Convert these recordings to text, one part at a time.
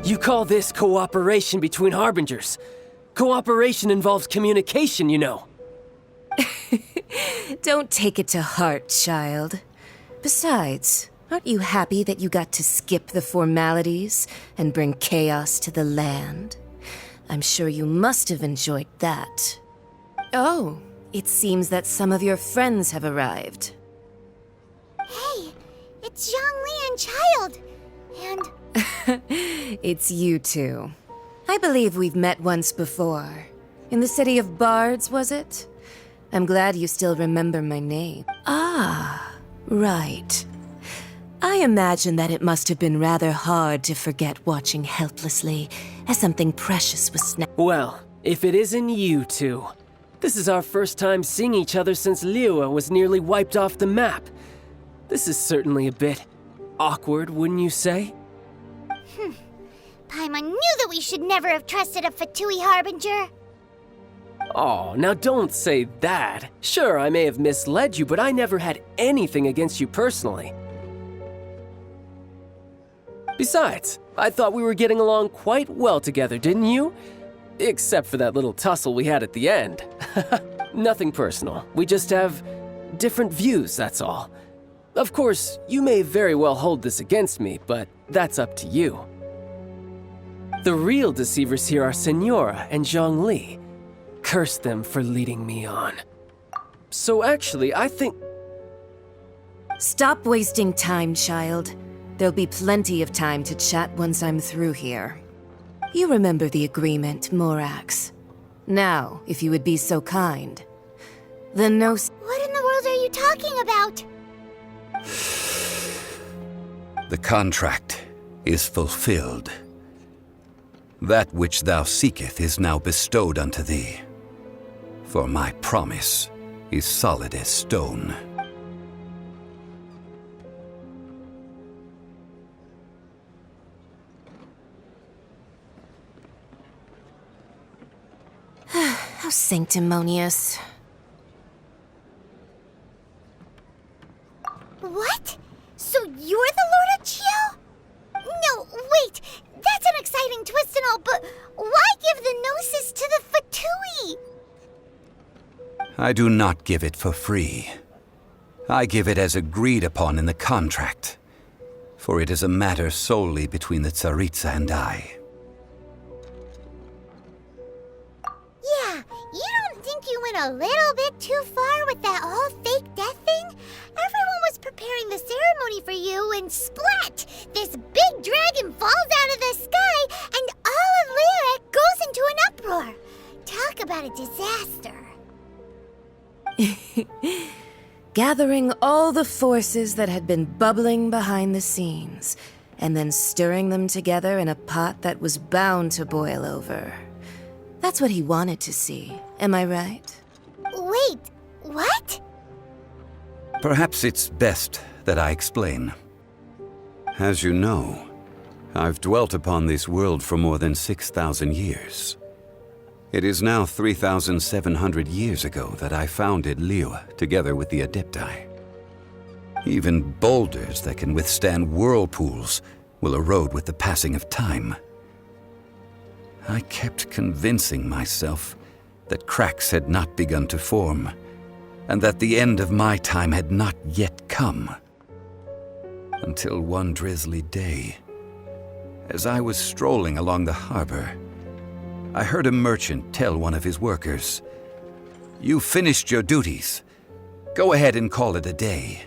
You call this cooperation between Harbingers? Cooperation involves communication, you know. Don't take it to heart, child. Besides, aren't you happy that you got to skip the formalities and bring chaos to the land? I'm sure you must have enjoyed that. Oh, it seems that some of your friends have arrived. Hey, it's Zhongli and Child. And... It's you two. I believe we've met once before. In the City of Bards, was it? I'm glad you still remember my name. Ah, right. I imagine that it must have been rather hard to forget watching helplessly as something precious was snapped. Well, if it isn't you two. This is our first time seeing each other since Liyue was nearly wiped off the map. This is certainly a bit awkward, wouldn't you say? Paimon knew that we should never have trusted a Fatui Harbinger. Oh, now don't say that. Sure, I may have misled you, but I never had anything against you personally. Besides, I thought we were getting along quite well together, didn't you? Except for that little tussle we had at the end. Nothing personal. We just have different views, that's all. Of course, you may very well hold this against me, but that's up to you. The real deceivers here are Senora and Zhongli. Curse them for leading me on. So actually, I think... Stop wasting time, child. There'll be plenty of time to chat once I'm through here. You remember the agreement, Morax. Now, if you would be so kind. The no... What in the world are you talking about? The contract is fulfilled. That which thou seeketh is now bestowed unto thee. For my promise is solid as stone. How sanctimonious. What? So you're the Lord of Chiao? No, wait! That's an exciting twist and all, but why give the Gnosis to the Fatui? I do not give it for free. I give it as agreed upon in the contract, for it is a matter solely between the Tsaritsa and I. Yeah, you don't think you went a little bit too far with that whole fake death thing? Everyone was preparing the ceremony for you, and splat! This big dragon falls out of the sky, and all of Lyric goes into an uproar. Talk about a disaster. Gathering all the forces that had been bubbling behind the scenes, and then stirring them together in a pot that was bound to boil over. That's what he wanted to see, am I right? Wait, what? Perhaps it's best that I explain. As you know, I've dwelt upon this world for more than 6,000 years. It is now 3,700 years ago that I founded Liyue together with the Adepti. Even boulders that can withstand whirlpools will erode with the passing of time. I kept convincing myself that cracks had not begun to form, and that the end of my time had not yet come. Until one drizzly day, as I was strolling along the harbor, I heard a merchant tell one of his workers, "You finished your duties. Go ahead and call it a day."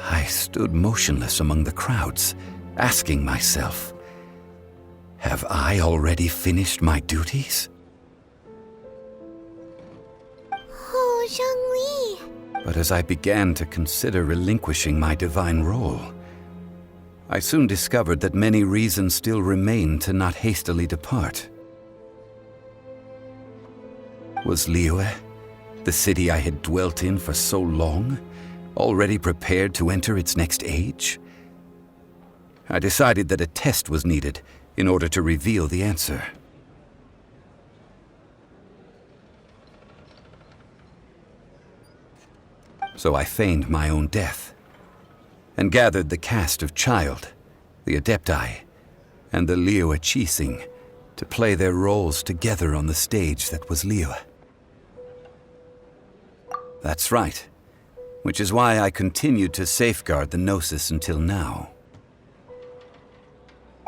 I stood motionless among the crowds, asking myself, have I already finished my duties? Oh, Zhongli, But as I began to consider relinquishing my divine role, I soon discovered that many reasons still remained to not hastily depart. Was Liyue, the city I had dwelt in for so long, already prepared to enter its next age? I decided that a test was needed in order to reveal the answer. So I feigned my own death, and gathered the cast of Child, the Adepti, and the Liyue Qixing to play their roles together on the stage that was Liyue. That's right, which is why I continued to safeguard the Gnosis until now.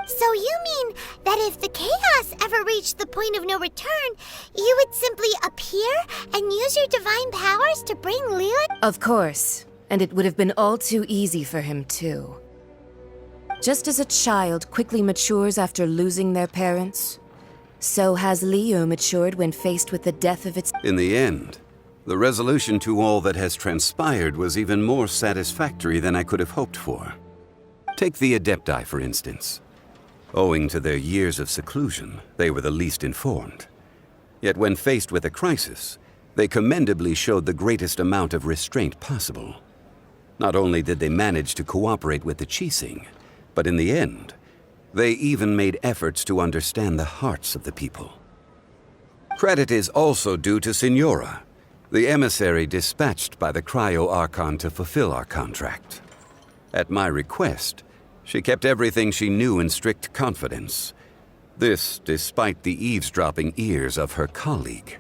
So you mean that if the chaos ever reached the point of no return, you would simply appear and use your divine powers to bring Liyue? Of course, and it would have been all too easy for him too. Just as a child quickly matures after losing their parents, so has Liyue matured when faced with the death of its... In the end, the resolution to all that has transpired was even more satisfactory than I could have hoped for. Take the Adepti, for instance. Owing to their years of seclusion, they were the least informed. Yet when faced with a crisis, they commendably showed the greatest amount of restraint possible. Not only did they manage to cooperate with the Qixing, but in the end, they even made efforts to understand the hearts of the people. Credit is also due to Signora, the emissary dispatched by the Cryo-Archon to fulfill our contract. At my request, she kept everything she knew in strict confidence. This despite the eavesdropping ears of her colleague.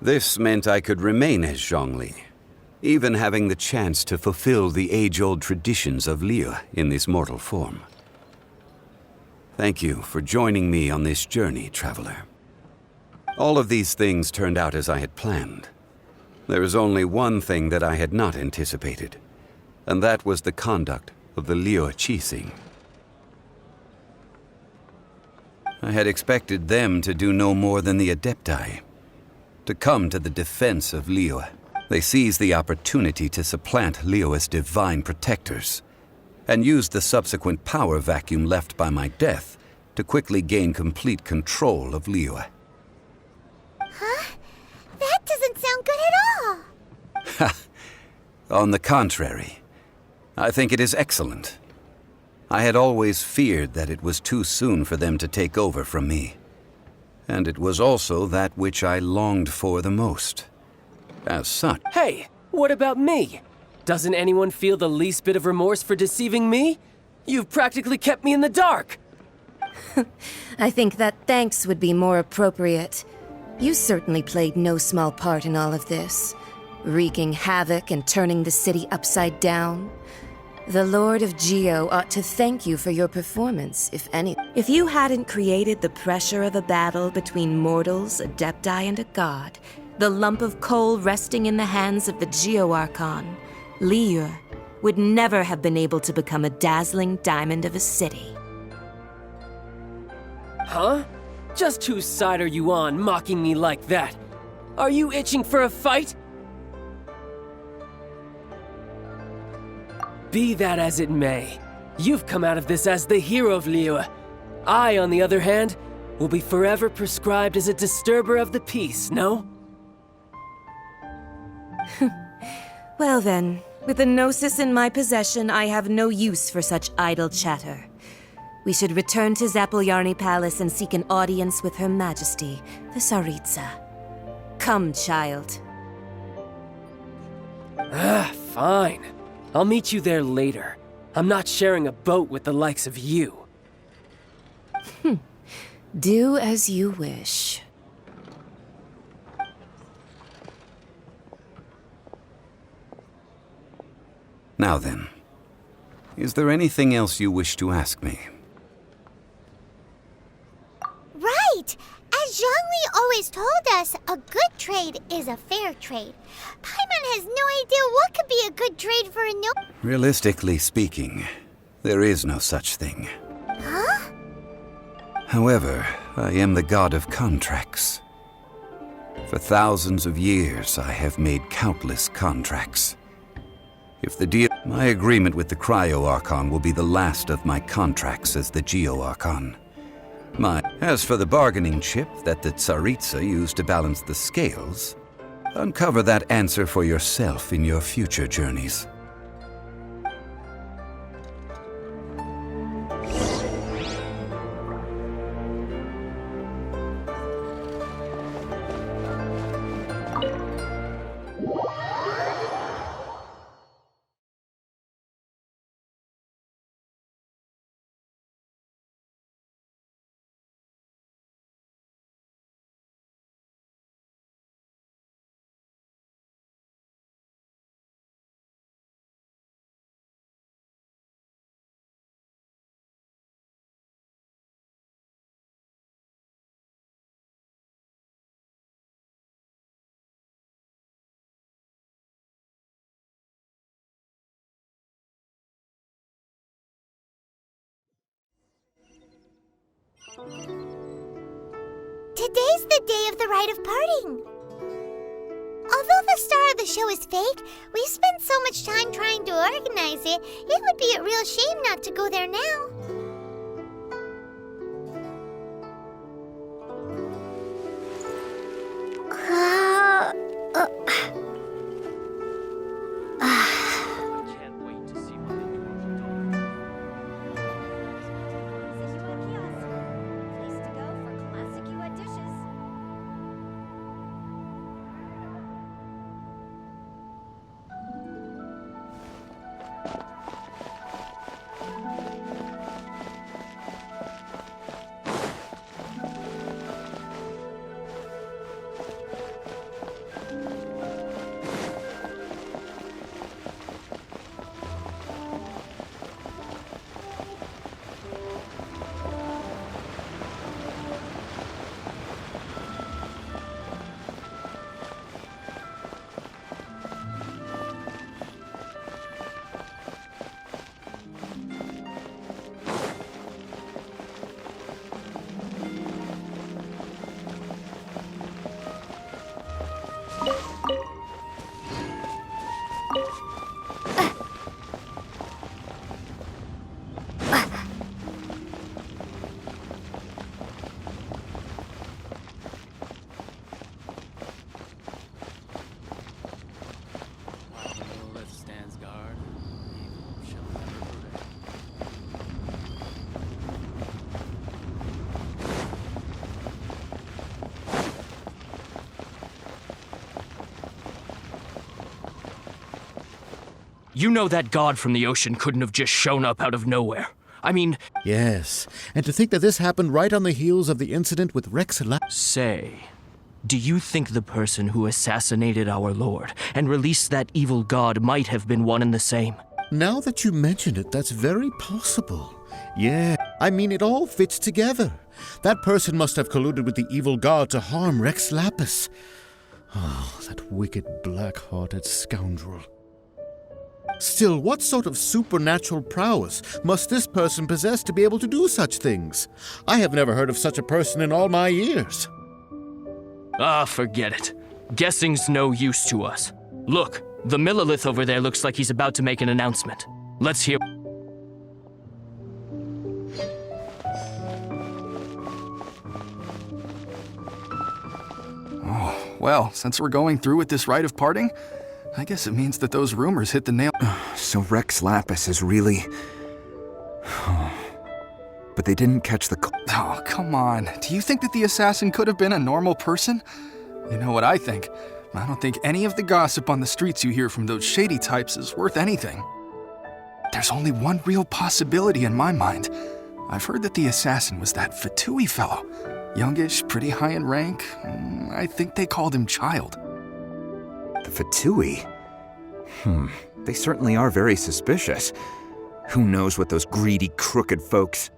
This meant I could remain as Zhongli, even having the chance to fulfill the age-old traditions of Liyue in this mortal form. Thank you for joining me on this journey, traveler. All of these things turned out as I had planned. There is only one thing that I had not anticipated, and that was the conduct of the Liyue Qixing. I had expected them to do no more than the Adepti, to come to the defense of Liyue. They seized the opportunity to supplant Liyue as divine protectors, and used the subsequent power vacuum left by my death to quickly gain complete control of Liyue. Huh? That doesn't sound good at all. On the contrary, I think it is excellent. I had always feared that it was too soon for them to take over from me. And it was also that which I longed for the most. As such... Hey, what about me? Doesn't anyone feel the least bit of remorse for deceiving me? You've practically kept me in the dark! I think that thanks would be more appropriate. You certainly played no small part in all of this, wreaking havoc and turning the city upside down. The Lord of Geo ought to thank you for your performance, if any. If you hadn't created the pressure of a battle between mortals, Adepti, and a god, the lump of coal resting in the hands of the Geo-Archon, Liyue would never have been able to become a dazzling diamond of a city. Huh? Just whose side are you on, mocking me like that? Are you itching for a fight? Be that as it may, you've come out of this as the hero of Liyue. I, on the other hand, will be forever prescribed as a disturber of the peace, no? Well then, with the Gnosis in my possession, I have no use for such idle chatter. We should return to Zapoljarny Palace and seek an audience with Her Majesty, the Tsaritsa. Come, child. Fine. I'll meet you there later. I'm not sharing a boat with the likes of you. Do as you wish. Now then, is there anything else you wish to ask me? Right! As Zhongli always told us, a good trade is a fair trade. Paimon has no idea what could be a good trade for a no... Realistically speaking, there is no such thing. Huh? However, I am the god of contracts. For thousands of years, I have made countless contracts. If the deal... My agreement with the Cryo-Archon will be the last of my contracts as the Geo-Archon. As for the bargaining chip that the Tsaritsa used to balance the scales, uncover that answer for yourself in your future journeys. Today's the day of the rite of parting. Although the star of the show is fake, we spent so much time trying to organize it, it would be a real shame not to go there now. You know that god from the ocean couldn't have just shown up out of nowhere. I mean... Yes, and to think that this happened right on the heels of the incident with Rex Say, do you think the person who assassinated our lord and released that evil god might have been one and the same? Now that you mention it, that's very possible. Yeah, I mean, it all fits together. That person must have colluded with the evil god to harm Rex Lapis. Oh, that wicked, black-hearted scoundrel. Still, what sort of supernatural prowess must this person possess to be able to do such things? I have never heard of such a person in all my years. Ah, forget it. Guessing's no use to us. Look, the Millilith over there looks like he's about to make an announcement. Let's hear... Oh, well, since we're going through with this rite of parting, I guess it means that those rumors hit the nail. So Rex Lapis is really... But they didn't catch the... Oh, come on. Do you think that the assassin could have been a normal person? You know what I think? I don't think any of the gossip on the streets you hear from those shady types is worth anything. There's only one real possibility in my mind. I've heard that the assassin was that Fatui fellow. Youngish, pretty high in rank. I think they called him Child. The Fatui? They certainly are very suspicious. Who knows what those greedy, crooked folks...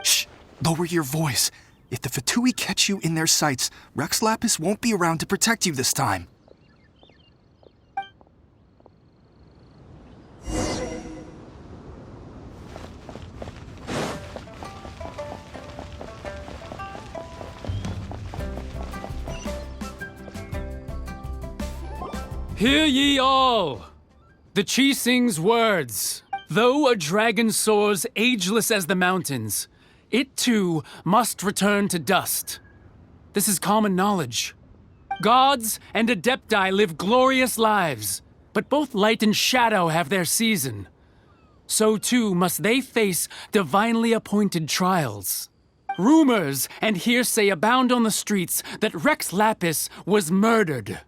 Shh! Lower your voice. If the Fatui catch you in their sights, Rex Lapis won't be around to protect you this time. Hear ye all! The Qixing's words. Though a dragon soars ageless as the mountains, it too must return to dust. This is common knowledge. Gods and Adepti live glorious lives, but both light and shadow have their season. So too must they face divinely appointed trials. Rumors and hearsay abound on the streets that Rex Lapis was murdered.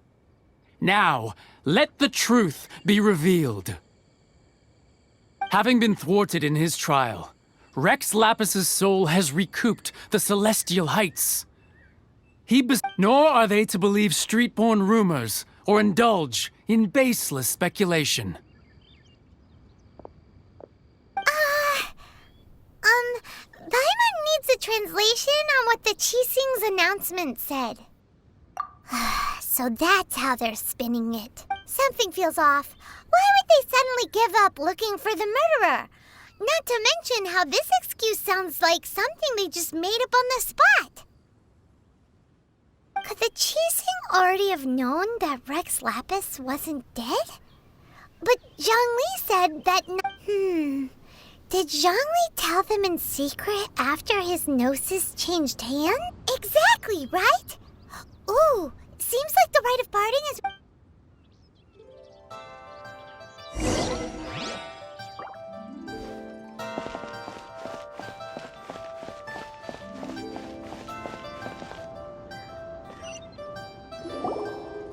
Now, let the truth be revealed. Having been thwarted in his trial, Rex Lapis's soul has recouped the celestial heights. Nor are they to believe street-born rumors or indulge in baseless speculation. Paimon needs a translation on what the Qixing's announcement said. So that's how they're spinning it. Something feels off. Why would they suddenly give up looking for the murderer? Not to mention how this excuse sounds like something they just made up on the spot. Could the Qixing already have known that Rex Lapis wasn't dead? But Zhongli said that Did Zhongli tell them in secret after his gnosis changed hands? Exactly, right? Ooh, seems like the rite of parting is...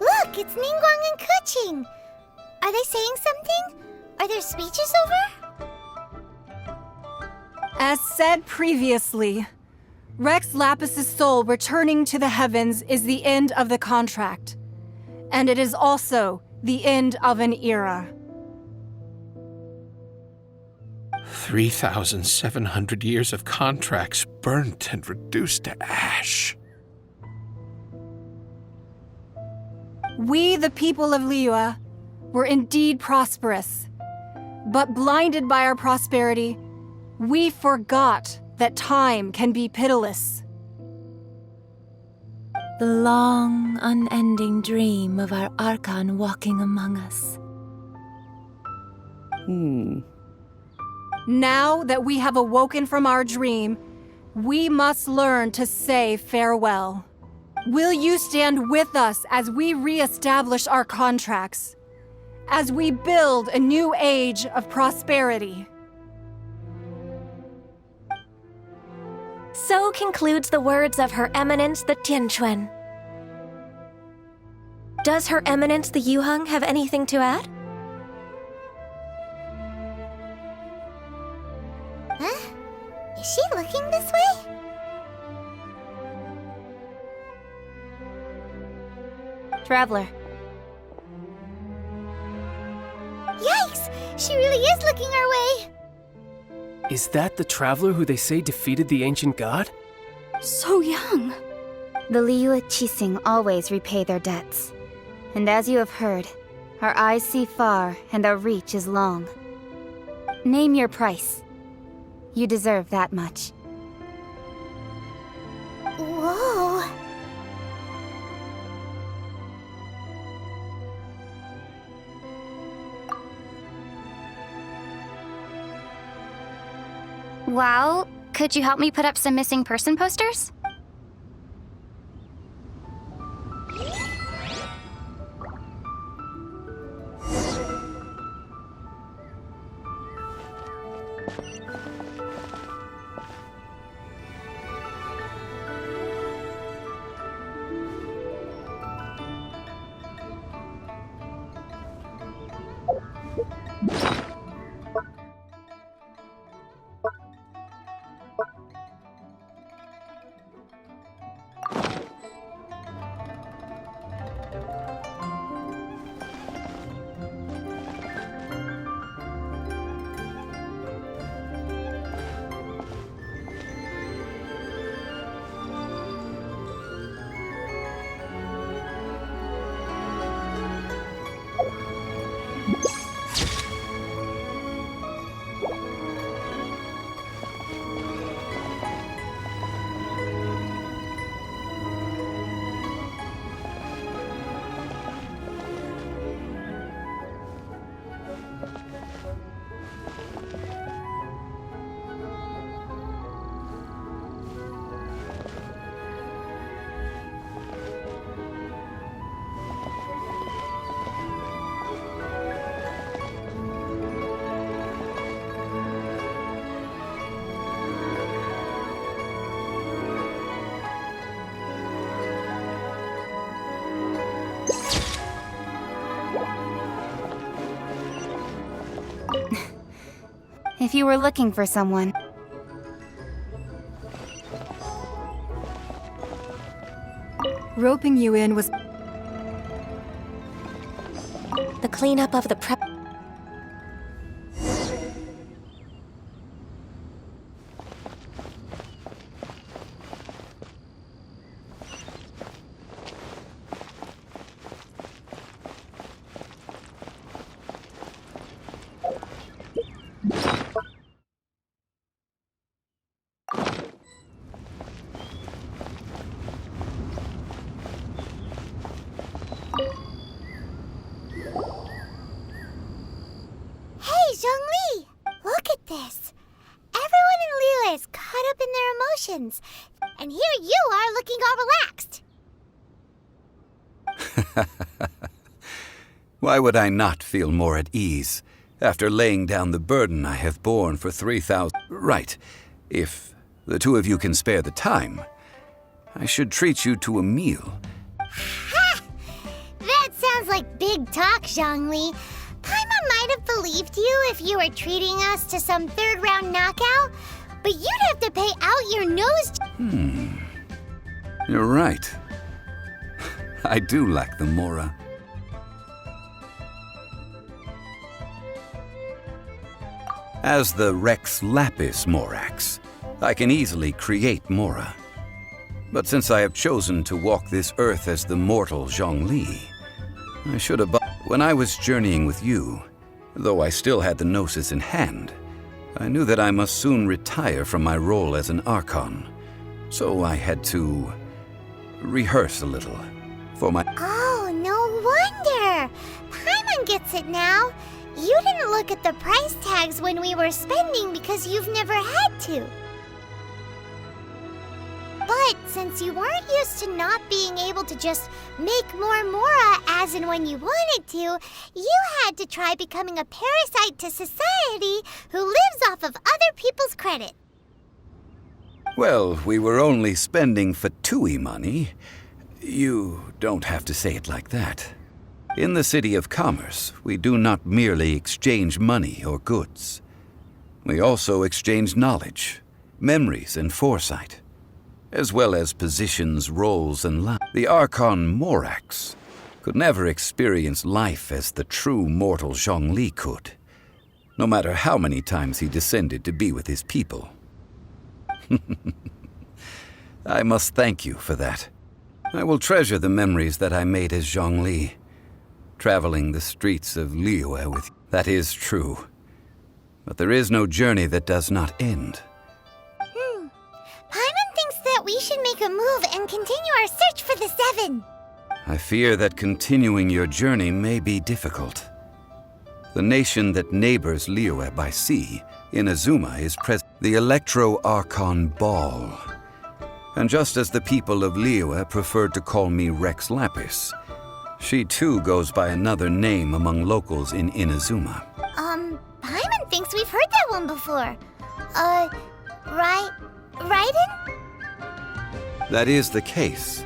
Look, it's Ningguang and Keqing. Are they saying something? Are their speeches over? As said previously, Rex Lapis's soul returning to the heavens is the end of the contract. And it is also the end of an era. 3,700 years of contracts burnt and reduced to ash. We, the people of Liyue, were indeed prosperous. But blinded by our prosperity, we forgot that time can be pitiless. The long, unending dream of our Archon walking among us. Now that we have awoken from our dream, we must learn to say farewell. Will you stand with us as we re-establish our contracts? As we build a new age of prosperity? So concludes the words of Her Eminence the Tianquan. Does Her Eminence the Yuheng have anything to add? Huh? Is she looking this way? Traveler. Yikes! She really is looking our way! Is that the traveler who they say defeated the ancient god? So young. The Liyue Qixing always repay their debts. And as you have heard, our eyes see far and our reach is long. Name your price. You deserve that much. Whoa! Well, could you help me put up some missing person posters? if you were looking for someone. Roping you in was... The cleanup of the prep. Hey, Zhongli! Look at this! Everyone in Liyue is caught up in their emotions. And here you are looking all relaxed. Why would I not feel more at ease after laying down the burden I have borne for 3,000... Right. If the two of you can spare the time, I should treat you to a meal. Ha! That sounds like big talk, Zhongli. Paimon might have believed you if you were treating us to some third-round knockout, but you'd have to pay out your nose. You're right. I do lack the Mora. As the Rex Lapis Morax, I can easily create Mora. But since I have chosen to walk this earth as the mortal Zhongli, I should have... When I was journeying with you, though I still had the Gnosis in hand, I knew that I must soon retire from my role as an Archon. So I had to rehearse a little for my... Oh, no wonder! Paimon gets it now. You didn't look at the price tags when we were spending because you've never had to. But since you weren't used to not being able to just make more Mora as and when you wanted to, you had to try becoming a parasite to society who lives off of other people's credit. Well, we were only spending Fatui money. You don't have to say it like that. In the City of Commerce, we do not merely exchange money or goods. We also exchange knowledge, memories, and foresight, as well as positions, roles, and life. The Archon Morax could never experience life as the true mortal Zhongli could, no matter how many times he descended to be with his people. I must thank you for that. I will treasure the memories that I made as Zhongli, traveling the streets of Liyue with you. That is true. But there is no journey that does not end. Paimon thinks that we should make a move and continue our search for the Seven. I fear that continuing your journey may be difficult. The nation that neighbors Liyue by sea, Inazuma, is present. The Electro-Archon Ball. And just as the people of Liyue preferred to call me Rex Lapis, she too goes by another name among locals in Inazuma. Paimon thinks we've heard that one before. Raiden? That is the case.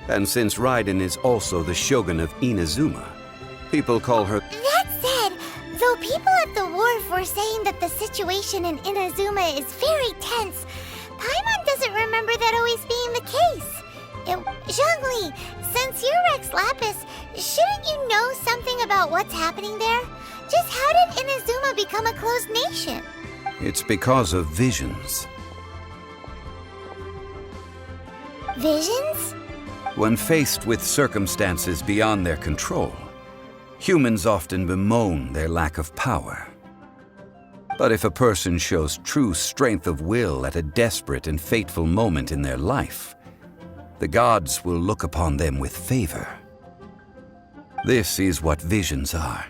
And since Raiden is also the shogun of Inazuma, people call her... That said, though people at the wharf were saying that the situation in Inazuma is very tense, Paimon doesn't remember that always being the case. Zhongli, since you're Rex Lapis, shouldn't you know something about what's happening there? Just how did Inazuma become a closed nation? It's because of visions. Visions? When faced with circumstances beyond their control, humans often bemoan their lack of power. But if a person shows true strength of will at a desperate and fateful moment in their life, the gods will look upon them with favor. This is what visions are.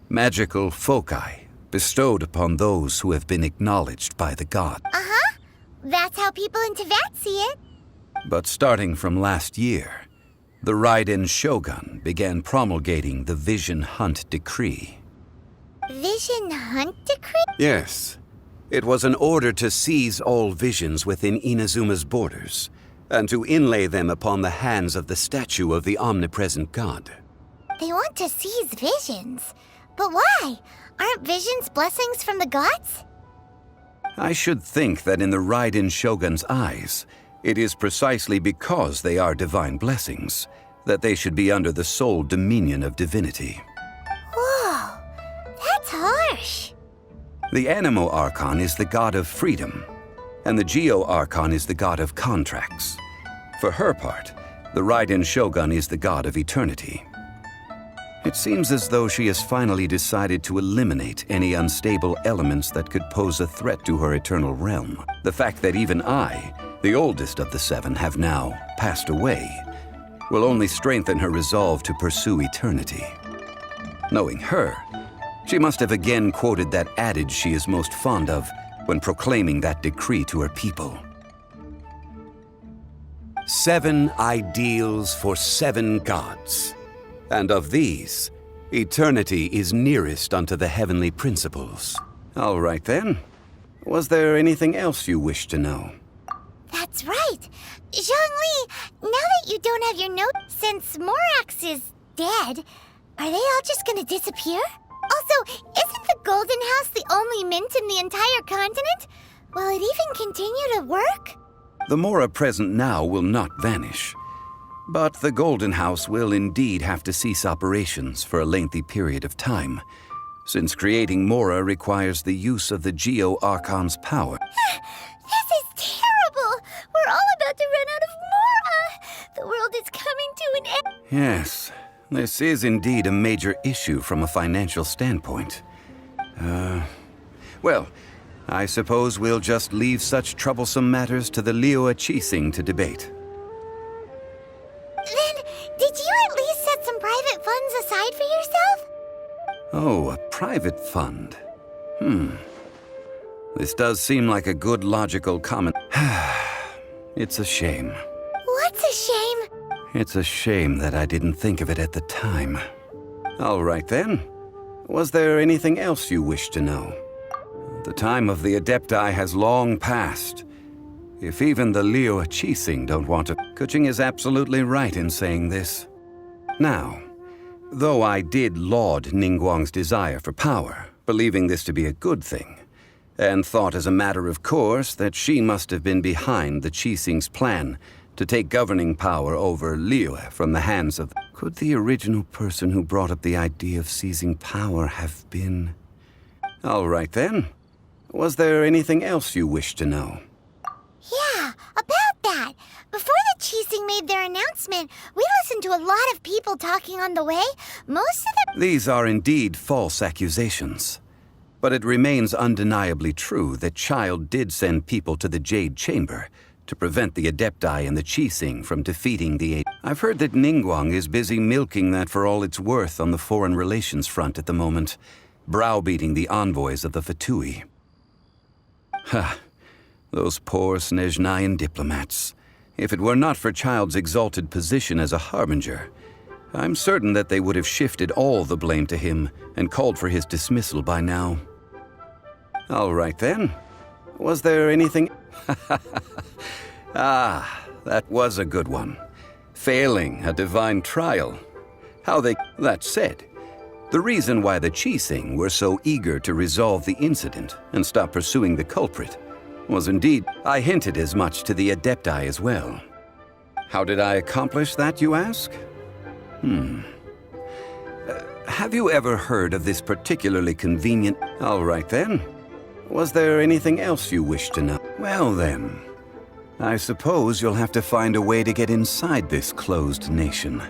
Magical foci bestowed upon those who have been acknowledged by the god. Uh-huh. That's how people in Teyvat see it. But starting from last year, the Raiden Shogun began promulgating the Vision Hunt Decree. Vision Hunt Decree? Yes. It was an order to seize all visions within Inazuma's borders, and to inlay them upon the hands of the statue of the omnipresent god. They want to seize visions. But why? Aren't visions blessings from the gods? I should think that in the Raiden Shogun's eyes, it is precisely because they are divine blessings that they should be under the sole dominion of divinity. Whoa, that's harsh. The Anemo Archon is the god of freedom, and the Geo Archon is the god of contracts. For her part, the Raiden Shogun is the god of eternity. It seems as though she has finally decided to eliminate any unstable elements that could pose a threat to her eternal realm. The fact that even I, the oldest of the seven, have now passed away, will only strengthen her resolve to pursue eternity. Knowing her, she must have again quoted that adage she is most fond of when proclaiming that decree to her people. 7 ideals for 7 gods. And of these, eternity is nearest unto the heavenly principles. All right then. Was there anything else you wish to know? That's right. Zhongli, now that you don't have your note, since Morax is dead, are they all just gonna disappear? Also, isn't the Golden House the only mint in the entire continent? Will it even continue to work? The Mora present now will not vanish. But the Golden House will indeed have to cease operations for a lengthy period of time, since creating Mora requires the use of the Geo Archon's power. This is terrible! We're all about to run out of Mora! The world is coming to an end. Yes, this is indeed a major issue from a financial standpoint. Well, I suppose we'll just leave such troublesome matters to the Liyue Qixing to debate. Then, did you at least set some private funds aside for yourself? Oh, a private fund. This does seem like a good logical comment. It's a shame. What's a shame? It's a shame that I didn't think of it at the time. All right then. Was there anything else you wish to know? The time of the Adepti has long passed. If even the Liyue Qixing don't want to... Kuching is absolutely right in saying this. Now, though I did laud Ningguang's desire for power, believing this to be a good thing, and thought as a matter of course that she must have been behind the Qixing's plan to take governing power over Liyue from the hands of... Could the original person who brought up the idea of seizing power have been... All right then. Was there anything else you wish to know? Yeah, about that. Before the Qixing made their announcement, we listened to a lot of people talking on the way. Most of them... These are indeed false accusations. But it remains undeniably true that Child did send people to the Jade Chamber to prevent the Adepti and the Qixing from defeating the... I've heard that Ningguang is busy milking that for all it's worth on the foreign relations front at the moment, browbeating the envoys of the Fatui. Ha! Those poor Snezhnayan diplomats. If it were not for Child's exalted position as a harbinger, I'm certain that they would have shifted all the blame to him and called for his dismissal by now. All right then. Was there anything... Ah, that was a good one. Failing a divine trial. How they... That said, the reason why the Qixing were so eager to resolve the incident and stop pursuing the culprit was indeed... I hinted as much to the Adepti as well. How did I accomplish that, you ask? Have you ever heard of this particularly convenient... All right then. Was there anything else you wish to know? Well then, I suppose you'll have to find a way to get inside this closed nation.